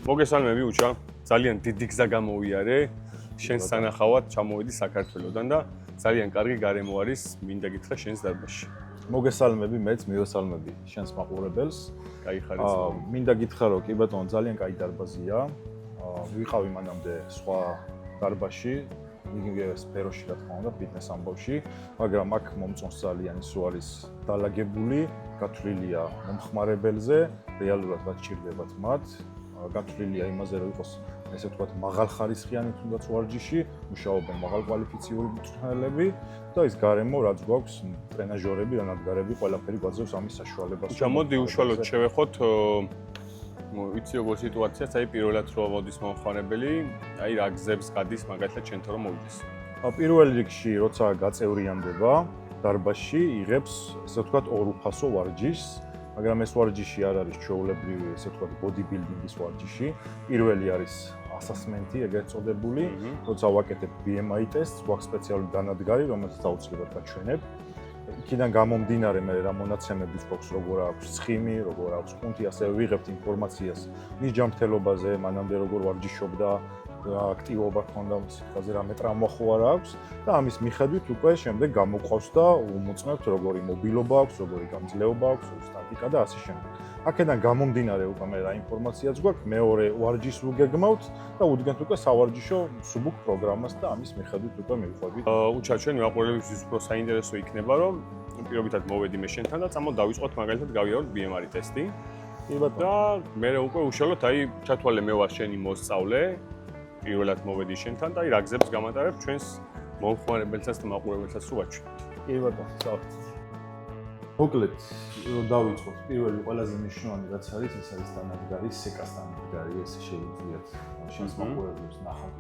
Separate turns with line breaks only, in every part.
მოგესალმები უჩა, ძალიან დიდი გზა გამოვიარე, შენს სანახავად ჩამოვედი საქართველოდან და ძალიან კარგი გარემო არის, მინდა გითხრა შენს დარბაზში.
მოგესალმები, მეც მივესალმები შენს მაყურებელს.
კაი ხარისხი.
მინდა გითხრა, რომ კი ბატონო, ძალიან კაი დარბაზია. ვიყავი მანამდე სხვა დარბაზში, იგივე სფეროში რა თქმა უნდა, ფიტნეს ამბავში, მაგრამ აქ მომწონს ძალიან ის რო არის დალაგებული, გათვლილია მომხმარებელზე, რეალურად რაც ჭირდებათ მათ. გათვლილია იმაზე, რომ იყოს ესე ვთქვათ, მაღალხარისხიანი თუნდაც ვარჯიში, მუშაობენ მაღალკვალიფიციური მწვრთნელები და ის გარემო რაც გვაქვს, ტრენაჟორები, ანადგარები, ყველაფერი გვაძლევს ამის საშუალებას.
მოდი უშუალოდ შევეხოთ, ვიცი როგორ სიტუაციას, აი პირველად რო მოდის მომხმარებელი, აი რა გზებს გადის მაგალითად შენთან რომ მოვიდეს.
პირველ რიგში, როცა გაწევრიანდება დარბაზში, იღებს ესე ვთქვათ ორუფასო ვარჯიშს. მაგრამ ეს ვარჯიში არ არის ჩვეულებრივი, ესე ვთქვათ, ბოდიბილდინგის ვარჯიში. პირველი არის ასასმენტი, ეგრეთ წოდებული, როცა ვაკეთებ BMI ტესტს, გვაქვს სპეციალური დანადგარი, რომელსაც აუცილებლად გაჩვენებ. იქიდან გამომდინარე, მე რა მონაცემებიც გვაქვს, როგორ აქვს ცხიმი, როგორ აქვს კუნთი, ასე ვიღებთ ინფორმაციას მის ჯანმრთელობაზე, მანამდე როგორ ვარჯიშობდა, აქტივობა ჰქონდა, სიტყვაზე რამე ტრამვა ხო არ აქვს და ამის მიხედვით უკვე შემდეგ გამოყვავს და უმოწმებთ როგორი მობილობა აქვს, როგორი გამძლეობა აქვს, სტატიკა და ასე შემდეგ. აქედან გამომდინარე უკვე მე რა ინფორმაციაც გვაქვს, მეორე ვარჯიშს ვუგეგმავთ და უდგენთ უკვე სავარჯიშო სუბუქ პროგრამას და ამის მიხედვით უკვე მივხვდებით.
უჩა ჩვენი მაყურებელისთვის უფრო საინტერესო იქნება, რომ პირობითად მოვედი მე შენთან და წამო დავიწყოთ მაგალითად გავიაროთ BMI ტესტი. და მე უკვე უშუალოდ აი ჩათვალე მე ვარ შენი მოსწავლე. პირველად მოვედი შენთან და აი რა გზებს გამატარებ ჩვენს მომხმარებელსაც და მაყურებელსაც ვაჩვენებთ.
კი ბატონო, სწორად. მოკლედ, რომ დავიწყოთ, პირველი ყველაზე მნიშვნელოვანი რაც არის, ეს არის დანადგარი, სეკას დანადგარი, ეს შეუძლიათ შენს მაყურებელს ნახავთ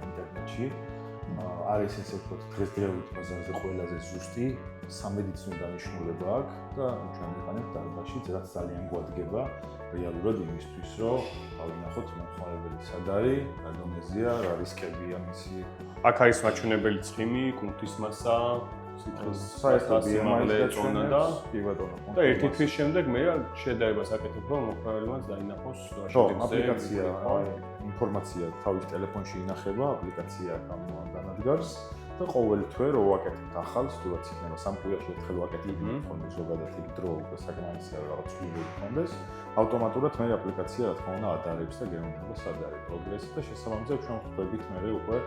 ინტერნეტში. არის ესე ვთქვათ, დღესდღეობით ბაზარზე ყველაზე ზუსტი სამედიცინო დანიშნულება აქვს და ჩვენ ვიყენებთ დარბაზშიც, რაც ძალიან გვადგება რეალურად იმისთვის, რომ ავინახოთ მომხმარებელი სად არის, რა დონეზეა, რა რისკებია მისი.
აქ არის მაჩვენებელი ცხიმი, კუნთის მასა, სიტყვის BMI წონა და
კი ბატონო.
და ერთი თვის შემდეგ მე შედარებას აკეთებ, რომ მომხმარებელმა დაინახოს
აპლიკაცია, ინფორმაცია თავის ტელეფონში ინახება, აპლიკაცია ამ დანადგარს და ყოველ თვე რო ვაკეთებთ ახალს, თუ რაც იქნება სამკვირვაში ერთხელ ვაკეთებ, ხოლმე ზოგადად იქ დრო უკვე საკმარისია რაღაც ცვლილება გქონდეს, ავტომატურად მე აპლიკაცია რა თქმა უნდა ატარებს და გეუბნება სად არის პროგრესი და შესაბამისად ჩვენ ხვდებით მე უკვე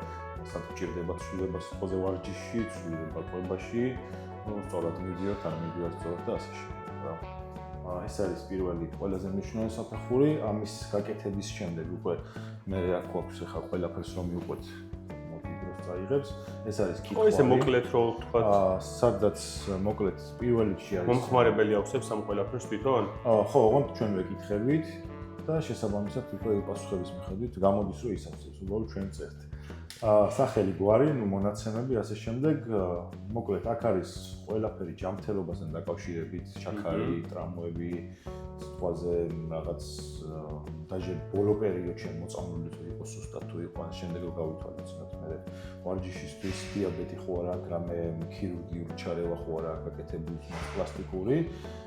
სად გჭირდება ცვლილება სიტყვაზე ვარჯიში, ცვლილება კვებაში, სწორად მიდიოთ, არ მიდიოთ სწორად და ასე შემდეგ რა. ეს არის პირველი ყველაზე მნიშვნელოვანი საფეხური, ამის გაკეთების შემდეგ უკვე მე აქ გვაქვს ახლა ყველაფერს რომ მივყვეთ წაიღებს. ეს არის კითხვები.
ხო, ესე მოკლედ რო ვთქვათ,
სადაც მოკლედ პირველ რიგში არის
მომხმარებელი აუცებს ამ ყველაფერს თვითონ?
ხო, ოღონდ ჩვენ ვეკითხებით და შესაბამისად უკვე პასუხების მიხედვით გამოდის რომ ისახსებს, უბრალოდ ჩვენ წერთ. სახელი გვარი, მონაცემები, ასე შემდეგ, მოკლედ აქ არის ყველაფერი ჯანმრთელობასთან დაკავშირებით, ჩაქარი, ტრამვები, სიტყვაზე რაღაც დაჟე ბოლო პერიოდში მოწამლული თუ იყოს სუსტად თუ იყო, შემდეგ რომ გავითვალისწინოთ მე ვარჯიშისთვის დიაბეტი ხო არა აქვს, რამე ქირურგიული ჩარევა ხო არა აქვს გაკეთებული, პლასტიკური.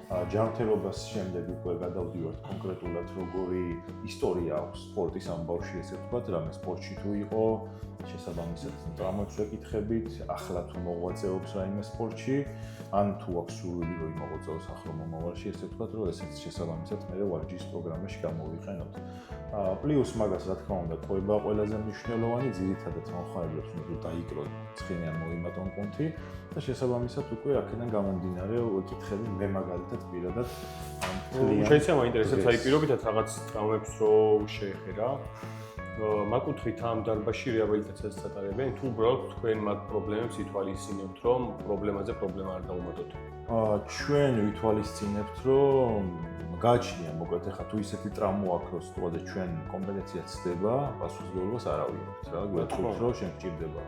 ჯანმრთელობას შემდეგ უკვე გადავდივართ კონკრეტულად როგორი ისტორია აქვს სპორტის ამბავში, ესე ვთქვათ, რამე სპორტში თუ იყო, შესაბამისად ტრამვებს ვეკითხებით, ახლა თუ მოღვაწეობს რაიმე სპორტში, ან თუ აქვს სურვილი რომ იმოღვაწეოს ახლო მომავალში, ესე ვთქვათ, რომ ესეც შესაბამისად მე ვარჯიშის პროგრამაში გამოვიყენოთ. პლუს მაგას რა თქმა უნდა, ყვება ყველაზე მნიშვნელოვანი, ძირითადად მომხმარებლებს უნდა დაიკროთ ცხიმი ან მოიმატონ კუნთი და შესაბამისად უკვე აქედან გამომდინარე ვეკითხები მე მაგალითად პირადად
შეიძლება მაინტერესებს აი პირობითად რაღაც ტრამვებს რო შეეხერა მაგკუთხით ამ დარბაზში რეაბილიტაციას ატარებენ თუ უბრალოდ თქვენ მათ პრობლემებს ითვალისწინებთ რომ პრობლემაზე პრობლემა არ დაუმატოთ?
ჩვენ ვითვალისწინებთ რომ გააჩნია მოკლედ ახლა თუ ისეთი ტრამვა აქვს რომ სწორედ ჩვენ კომპეტენცია ცდება, პასუხისმგებლობას არ ავიღებთ რა, გვეთქვით რომ შენ გჭირდება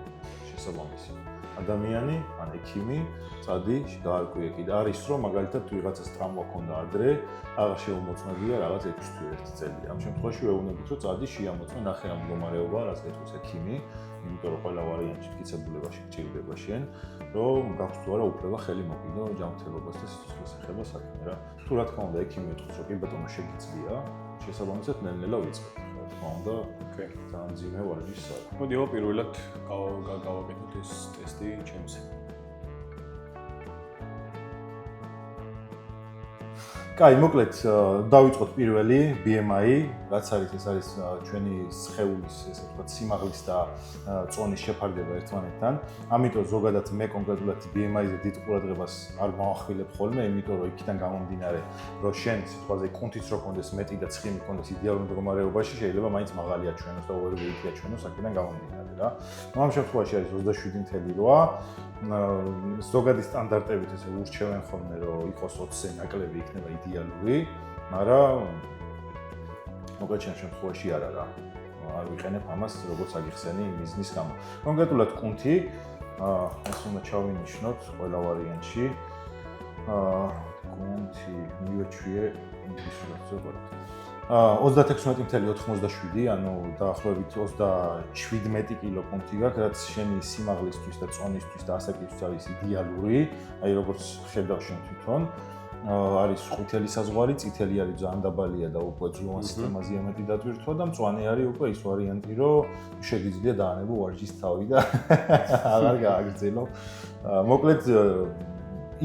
შესაბამისი ადამიანი, ან ექიმი, წადი, გაარკვიე კიდე არის რომ მაგალითად თუ ვიღაცას ტრამვა ქონდა ადრე, აღარ შეუმოწმებია რაღაც 6 თუ 1 წელი. ამ შემთხვევაში ვეუბნებით რომ წადი შეამოწმე, ნახე რა მდგომარეობაა, რაც გეტყვის ექიმი, იმიტომ რომ ყველა ვარიანტი მტკიცებულებაში გჭირდება შენ, რომ გაქვს თუ არა უფლება ხელი მოკიდო ჯანმრთელობას და სიცოცხლეს ეხება საქმე რა. თუ რა თქმა უნდა ექიმი ეთქოს რომ კი ბატონო შეგიძლია, შესაბამისად ნელ-ნელა ვიწყებთ. რა თქმა უნდა, ძალიან ძიმე ვარჯიშს არის.
მოდი პირველად გავაკეთოთ ეს ტესტი ჩემზე.
კაი, მოკლედ დავიწყოთ პირველი BMI, რაც არის ეს არის ჩვენი სხეულის ესე ვთქვათ სიმაღლის და წონის შეფარდება ერთმანეთთან. ამიტომ ზოგადად მე კონკრეტულად BMI-ზე დიდ ყურადღებას არ გავახვილებ ხოლმე, იმიტომ რომ იქიდან გამომდინარე, რომ შენ სიტყვაზე კუნთიც რო კონდეს მეტი და ცხიმი კონდეს იდეალურ მდგომარეობაში, შეიძლება მაინც მაღალი აჩვენოს და overweight აჩვენოს აქედან გამომდინარე რა. ნუ ამ შემთხვევაში არის 27.8. ზოგადი სტანდარტებით ესე ურჩევენ ხოლმე რომ იყოს 20-ზე ნაკლები იქნება იდეალური, მაგრამ მოკლედ ჩემ შემთხვევაში არა რა. არ ვიყენებ ამას როგორც აგიხსენი მიზნის გამო. კონკრეტულად კუნთი, ეს უნდა ჩავინიშნოთ ყველა ვარიანტში. კუნთი მივეჩვიე ინგლისურად ზოგადად. 36.87, ანუ დაახლოებით 27 კილო კუნთი გაქვს, რაც შენი სიმაღლისთვის და წონისთვის და ასაკისთვის არის იდეალური, აი როგორც ხედავ შენ თვითონ. არის ყვითელი საზღვარი, წითელი არის ძალიან დაბალია და უკვე ძვლოვან სისტემაზეა მეტი დატვირთვა და მწვანე არის უკვე ის ვარიანტი, რომ შეგიძლია დაანებო ვარჯიშის თავი და აღარ გააგრძელო. მოკლედ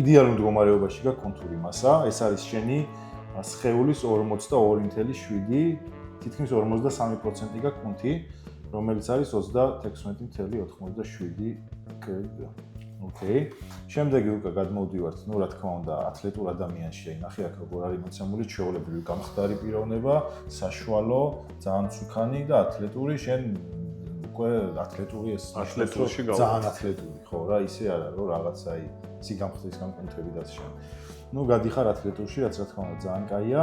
იდეალურ მდგომარეობაში გაქვს კონტური მასა, ეს არის შენი სხეულის 42.7, თითქმის 43% გაქვს კუნთი, რომელიც არის 36.87 kg. ოკეი. შემდეგი უკვე გადმოვდივართ, ნუ რა თქმა უნდა, ათლეტურ ადამიანში, აი ნახე აქ როგორ არის მოცემული ჩვეულებრივი გამხდარი პიროვნება, საშუალო, ძალიან მწუქანი და ათლეტური, შენ უკვე ათლეტური ეს
ათლეტურში
ძალიან ათლეტური, ხო რა, ისე არა, რომ რაღაცა აი სიგამხდრის განკუთრები და შენ. ნუ გადიხარ ათლეტურში, რაც რა თქმა უნდა ძალიან კაია.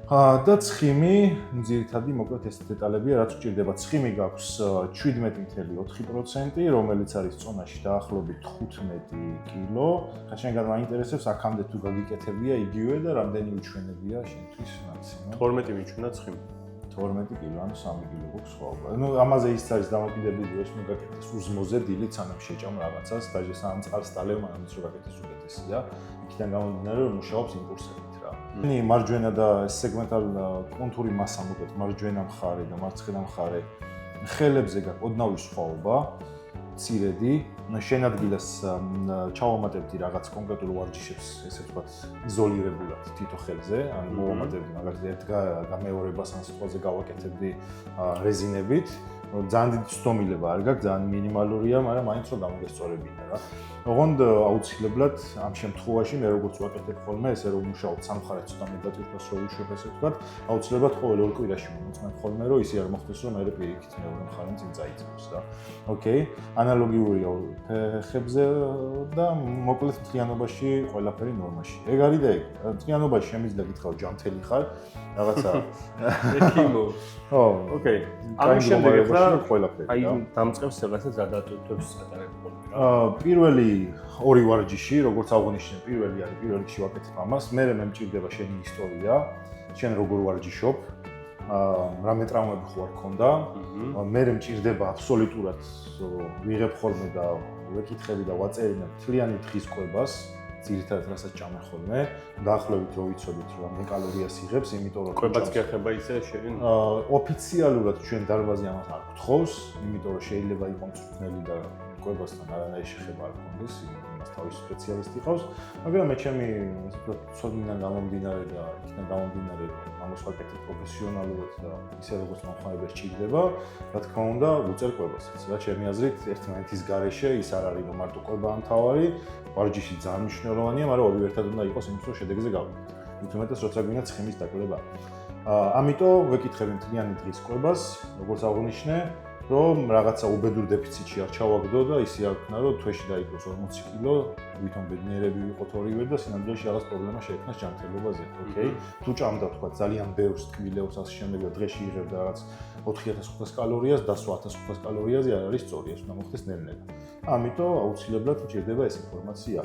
და ცხიმი, ძირითადად მოკლედ ეს დეტალებია, რაც უჭირდება. ცხიმი გაქვს 17.4%, რომელიც არის წონაში დაახლოებით 15 კილო. ხაშენგან მაინტერესებს აქამდე თუ გაგიკეთებია იგივე და რამდენი უჩვენებია შენთვის მაქსიმუმ.
12 მიჩვენა ცხიმი.
12 კილო, ანუ 3 კილო გვაქვს სხვაობა. ნუ ამაზე ის არის დამოკიდებული, რომ ეს ნუ გაკეთდეს უზმოზე დილით სანამ შეჭამ რაღაცას, დაჟე სანამ წყალს ტალევ, მანამდე რომ გაკეთდეს უკეთესია. იქიდან გამომდინარე, რომ მუშაობს იმპულსებით. ნი მარჯვენა და სეგმენტალ კონტური მასა მოკლედ მარჯვენა მხარე და მარცხენა მხარე ხელებზე გაქვს ოდნავი სხვაობა, მცირედი, შენ ადგილას ჩავამატებდი რაღაც კონკრეტულ ვარჯიშებს, ესე ვთქვათ, იზოლირებულად თითო ხელზე, ანუ მოვამატებდი მაგალითად ერთ გამეორებას ან სიტყვაზე გავაკეთებდი რეზინებით. ძალიან დიდი ცდომილება არ გაქვს, ძალიან მინიმალურია, მაგრამ მაინც რომ გამოგესწორებინა რა. ოღონდ აუცილებლად ამ შემთხვევაში მე როგორც ვაკეთებ ხოლმე, ესე რომ ვმუშაობ სამხარეთ ცოტა მეტდატვირთვას რო უშვებ ესე ვთქვათ, აუცილებლად ყოველ ორ კვირაში მომწმენ ხოლმე, რომ ისე არ მოხდეს, რომ მე პირიქით მეორე მხარე წინ წაიწევს რა. ოკეი, ანალოგიურია ფეხებზე და მოკლედ მთლიანობაში ყველაფერი ნორმაში. ეგ არის და ეგ. მთლიანობაში შემიძლია გითხრათ ჯანმრთელი ხარ, რაღაცა
ექიმო.
ო,
ოკეი. ამის შემდეგ ახლა
ყველაფერი.
აი დამწყებს რაღაცა ზადატვირთვებს ატარებ ხოლმე რა.
პირველი ორი ვარჯიში, როგორც აღნიშნე, პირველი არის პირველ რიგში ვაკეთებ ამას, მერე მე მჭირდება შენი ისტორია, შენ როგორ ვარჯიშობ, რამე ტრავმები ხო არ ქონდა, მერე მჭირდება აბსოლუტურად ვიღებ ხოლმე და ვეკითხები და ვაწერინებ მთლიანი დღის კვებას, ძირითადად რასაც ჭამე ხოლმე, დაახლოებით რო ვიცოდით რომ მე კალორიას იღებს, იმიტომ რომ
კვებაც გეხება ისე შენ?
ოფიციალურად ჩვენ დარბაზი ამას არ გთხოვს, იმიტომ რომ შეიძლება იყოს მწვრთნელი და კვებასთან არანაირი შეხება არ გქონდეს, იმას თავისი სპეციალისტი ყავს, მაგრამ მე ჩემი ასე ვთქვათ, ცოდნიდან გამომდინარე და იქიდან გამომდინარე, რომ ამას ვაკეთებ პროფესიონალურად და ისე როგორც მომხმარებელს ჭირდება, რა თქმა უნდა, უწერ კვებასაც. რა ჩემი აზრით, ერთმანეთის გარეშე ის არ არის, რომ მარტო კვება ამთავარი, ვარჯიში ძალიან მნიშვნელოვანია, მაგრამ ორივე ერთად უნდა იყოს იმის, რომ შედეგზე გავიდეთ. მით უმეტეს, როცა გვინდა ცხიმის დაკლება. ამიტომ ვეკითხები მთლიანი დღის კვებას, როგორც აღნიშნე, რომ რაღაცა უბედურ დეფიციტში არ ჩავაგდო და ისე არ ვქნა, რომ თვეში დაიგროს 40 კილო, ვითომ ბედნიერები ვიყოთ ორივე და სინამდვილეში რაღაც პრობლემა შეექმნას ჯანმრთელობაზე, ოკეი? თუ ჭამდა თქვა ძალიან ბევრს ტკბილეულს ასე შემდეგ და დღეში იღებდა რაღაც 4500 კალორიას, დასვა 1500 კალორიაზე არ არის სწორი, ეს უნდა მოხდეს ნელ-ნელა. ამიტომ აუცილებლად მჭირდება ეს ინფორმაცია.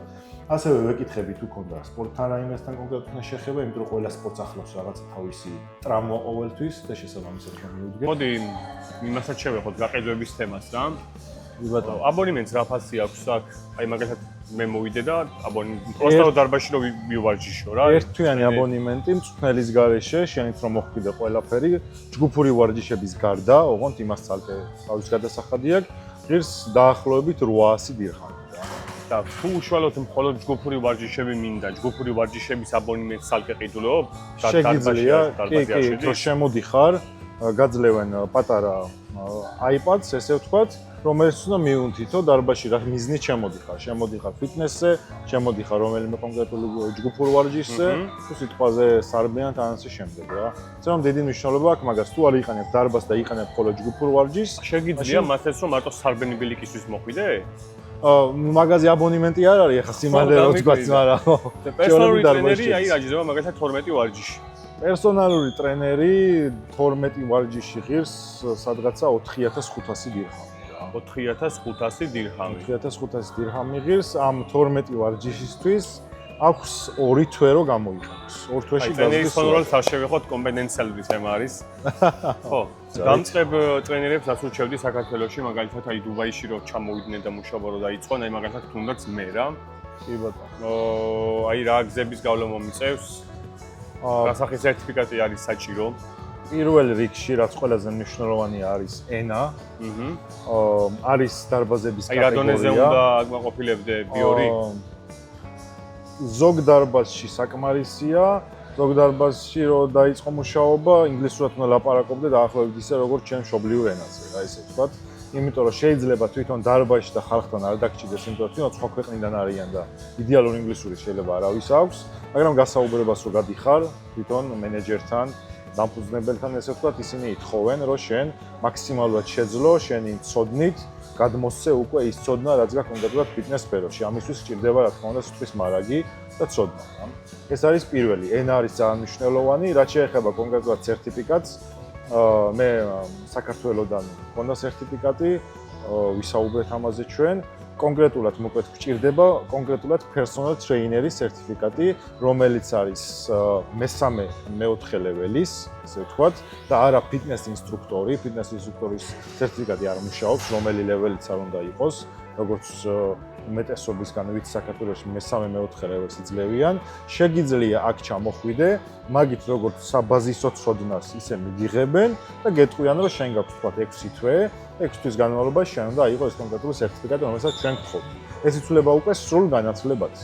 ასევე ვეკითხები თუ ქონდა სპორტთან რაიმესთან კონკრეტულად შეხება, იმიტომ რომ ყველა სპორტს ახლავს რაღაცა თავისი ტრავმა ყოველთვის და შესაბამისად შემოვიდგეთ.
მოდი იმასაც შევეხოთ გაყიდვების თემას რა.
ბატონო.
აბონემენტს რა ფასი აქვს აქ? აი მაგალითად მე მოვიდე და პროსტო დარბაზში რომ მივარჯიშო რა.
ერთთვიანი აბონემენტი მწვრთნელის გარეშე, შენით რომ მოხვიდე ყველაფერი, ჯგუფური ვარჯიშების გარდა, ოღონდ იმას ცალკე თავის გადასახადი აქვს, ღირს დაახლოებით 800 დირჰამი.
და თუ უშუალოდ მხოლოდ ჯგუფური ვარჯიშები მინდა, ჯგუფური ვარჯიშების აბონემენტს ცალკე ყიდულობ?
შეგიძლია, კი, თუ შემოდიხარ, გაძლევენ პატარა iPads, ესე ვთქვათ, რომელიც უნდა მიუნთითო დარბაზში რა მიზნით შემოდიხარ ფიტნესზე, შემოდიხარ რომელიმე კონკრეტული ჯგუფურ ვარჯიშზე, თუ სიტყვაზე სარბიან ან ასე შემდეგ რა. ეს რომ დიდი მნიშვნელობა აქვს მაგას, თუ არ იყენებ დარბაზს და იყენებ მხოლოდ ჯგუფურ ვარჯიშს,
შეგიძლია მათეს რომ მარტო სარბენი ბილიკისთვის მოხვიდე?
მაგაზი აბონემენტი არ არის, ახლა სიმალე რო თქვაც, მაგრამ
პერსონალური ტრენერი აი რაჯდება მაგალითად 12 ვარჯიში.
პერსონალური ტრენერი 12 ვარჯიში ღირს სადღაცა 4500 დირჰამი.
4500 დირჰამი.
4500 დირჰამი ღირს ამ 12 ვარჯიშისთვის აქვს 2 თვე რო გამოიყენოს. 2 თვეში
ტრენერის ფონორალს არ შევეხოთ კომპეტენციალური თემა არის. ხო, დამწყებ ტრენერებს ასურჩევდი საქართველოში, მაგალითად აი დუბაიში რო ჩამოვიდნენ და მუშაობა რო დაიწყონ, აი მაგალითად თუნდაც მე რა.
კი ბატონო.
აი რა გზების გავლა მომიწევს. რა სახის სერტიფიკატი არის საჭირო?
პირველ რიგში რაც ყველაზე მნიშვნელოვანია არის ენა. არის დარბაზების
კატეგორია. აი რა დონეზე უნდა აკმაყოფილებდე B2?
ზოგ დარბაზში საკმარისია, ზოგ დარბაზში რო დაიწყო მუშაობა, ინგლისურად უნდა ლაპარაკობდე დაახლოებით ისე როგორც ჩემ მშობლიურ ენაზე, რა ისე ვთქვათ. იმიტომ რომ შეიძლება თვითონ დარბაზში და ხალხთან არ დაგჭირდეს, იმიტომ რომ თვითონ სხვა ქვეყნიდან არიან და იდეალური ინგლისური შეიძლება არავის აქვს, მაგრამ გასაუბრებას რო გადიხარ თვითონ მენეჯერთან, დამფუძნებელთან, ესე ვთქვათ, ისინი ითხოვენ, რომ შენ მაქსიმალურად შეძლო, შენი ცოდნით გადმოსცე უკვე ის ცოდნა, რაც გაქვს კონკრეტულად ფიტნეს სფეროში. ამისთვის სჭირდება, რა თქმა უნდა, სიტყვის მარაგი და ცოდნა. ეს არის პირველი. ენა არის ძალიან მნიშვნელოვანი, რაც შეეხება კონკრეტულად სერტიფიკატს. მე საქართველოსდან მქონდა სერტიფიკატი, ვისაუბრეთ ამაზე ჩვენ. კონკრეტულად მოკლედ გვჭირდება კონკრეტულად personal trainer-ის სერტიფიკატი, რომელიც არის მესამე მეოთხე ლეველის, ესე ვთქვათ, და არა ფიტნეს ინსტრუქტორი, ფიტნეს ინსტრუქტორის სერტიფიკატი არ მუშაობს, რომელი ლეველიც არ უნდა იყოს, როგორც უმეტესობისგან ვიცი საქართველოში მესამე მეოთხე ლეველს იძლევიან. შეგიძლია აქ ჩამოხვიდე, მაგით როგორც საბაზისო ცოდნას ისე მიგიღებენ და გეტყვიან, რომ შენ გაქვს თქვათ 6 თვე, 6 თვის განმავლობაში შენ უნდა იყოს ეს კონკრეტული სერტიფიკატი, რომელსაც ჩვენ გთხოვთ. ეს იცვლება უკვე სრულ განათლებად.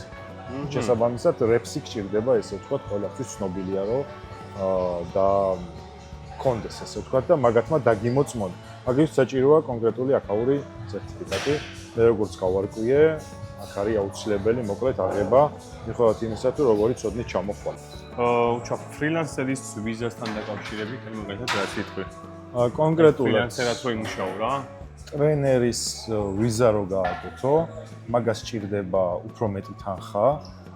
შესაბამისად, რეპსი გჭირდება, ესე ვთქვათ, ყველაფრის ცნობილია, რომ და კონდეს, ესე ვთქვათ, და მაგათმა დაგიმოწმონ. მაგის საჭიროა კონკრეტული აქაური სერტიფიკატი. მე როგორც გავარკვიე, აქ არის აუცილებელი, მოკლედ აღება, მიუხედავად იმისა, თუ როგორი ცოდნით ჩამოხვალ.
ფრილანსერის ვიზასთან დაკავშირებით, მაგალითად რა სიტყვი?
კონკრეტულად
ფრილანსერად რო იმუშაო რა?
ტრენერის ვიზა რო გააკეთო, მაგას სჭირდება უფრო მეტი თანხა.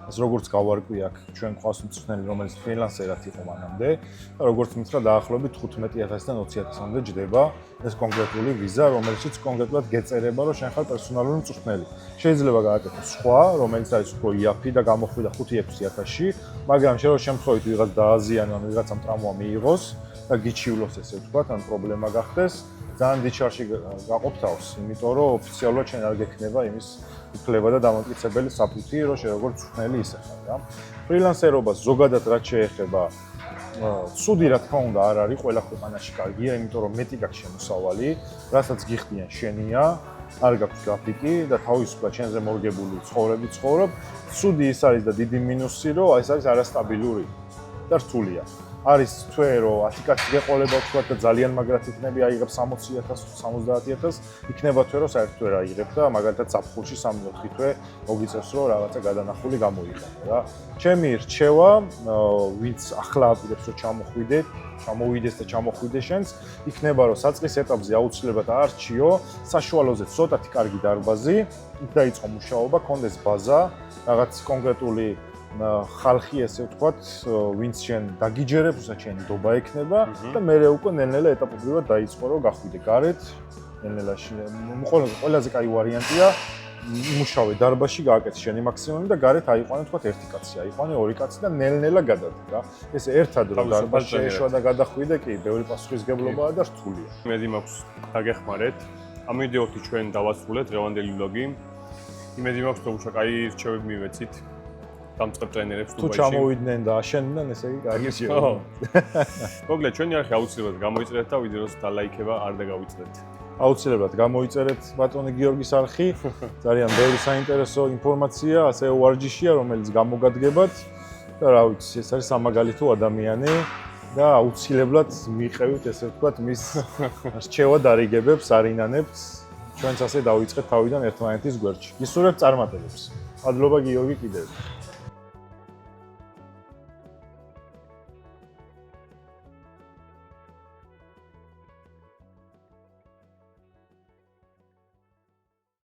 ეს როგორც გავარკვი აქ ჩვენ ყავს მწვრთნელი, რომელიც ფრილანსერად იყო მანამდე, და როგორც მითხრა დაახლოებით 15000-დან 20000-მდე ჯდება ეს კონკრეტული ვიზა, რომელშიც კონკრეტულად გეწერება, რომ შენ ხარ პერსონალური მწვრთნელი. შეიძლება გააკეთო სხვა, რომელიც არის უფრო იაფი და გამოხვიდა 5-6000-ში, მაგრამ შენ რო შემთხვევით ვიღაც დააზიანო, ან ვიღაცამ ტრამვა მიიღოს და გიჩივლოს, ესე ვთქვათ, ან პრობლემა გახდეს, ძალიან დიდ შარში გაყოფ თავს, იმიტომ რომ ოფიციალურად შენ არ გექნება იმის უფლება და დამოკიდებელი საფუძვი, რომ შე როგორც მწვრთნელი ისე ხარ, რა. ფრილანსერობას ზოგადად რაც შეეხება, ცუდი რა თქმა უნდა არ არის, ყველა ქვეყანაში კარგია, იმიტომ რომ მეტი გაქვს შემოსავალი, რასაც გიხდიან შენია, არ გაქვს გრაფიკი და თავისუფლად შენზე მორგებული ცხოვრები ცხოვრობ. ცუდი ის არის და დიდი მინუსი, რომ ეს არის არასტაბილური და რთულია. არის თვე, რომ 10 კაცი გეყოლება ვთქვათ და ძალიან მაგრად იქნები აიღებ 60000, 70000, იქნება თვე, რომ საერთოდ ვერ აიღებ და მაგალითად საფხულში 3-4 თვე მოგიწევს, რომ რაღაცა გადანახული გამოიყენო რა. ჩემი რჩევა, ვინც ახლა აპირებს რომ ჩამოვიდეს და ჩამოხვიდე შენს, იქნება რომ საწყის ეტაპზე აუცილებლად აარჩიო საშუალოზე ცოტათი კარგი დარბაზი, იქ დაიწყო მუშაობა, კონდეს ბაზა, რაღაც კონკრეტული ხალხი, ესე ვთქვათ, ვინც შენ დაგიჯერებს, უსაც შენი დობა ექნება და მერე უკვე ნელ-ნელა ეტაპობრივად დაიწყო რომ გახვიდე გარეთ, ნელ-ნელაში. ყველაზე კაი ვარიანტია მუშავე დარბაზში გააკეთე შენი მაქსიმუმი და გარეთ აიყვანე, ვთქვათ, 1 კაცი, აიყვანე 2 კაცი და ნელ-ნელა გადადი რა. ეს ერთად რომ დარბაზში ეშვა და გადახვიდე, კი, ბევრი პასუხისგებლობაა და რთულია.
მედი მაქვს დაგეხმარეთ. ამოვიდეოთ ჩვენ დავასრულეთ დღევანდელი ვლოგი. იმედი მაქვს, რომ კაი რჩევები მივეცით დამწყებ ტრენერებს
თუ ჩამოვიდნენ და აშენდნენ, ესე იგი კარგი რჩევები.
მოგლე, ჩვენი არხი აუცილებლად გამოიწერეთ და ვიდეოს დალაიქება არ დაგავიწყდეთ.
აუცილებლად გამოიწერეთ ბატონი გიორგის არხი. ძალიან ბევრი საინტერესო ინფორმაცია, ასევე ვარჯიშია, რომელიც გამოგადგებათ და რა ვიცი, ეს არის სამაგალითო ადამიანი და აუცილებლად მიყევით, ესე ვთქვათ, მის რჩევა დარიგებებს, არინანებთ. ჩვენც ასე დავიწყეთ თავიდან ერთმანეთის გვერდში. გისურვებთ წარმატებებს. მადლობა გიორგი კიდევ.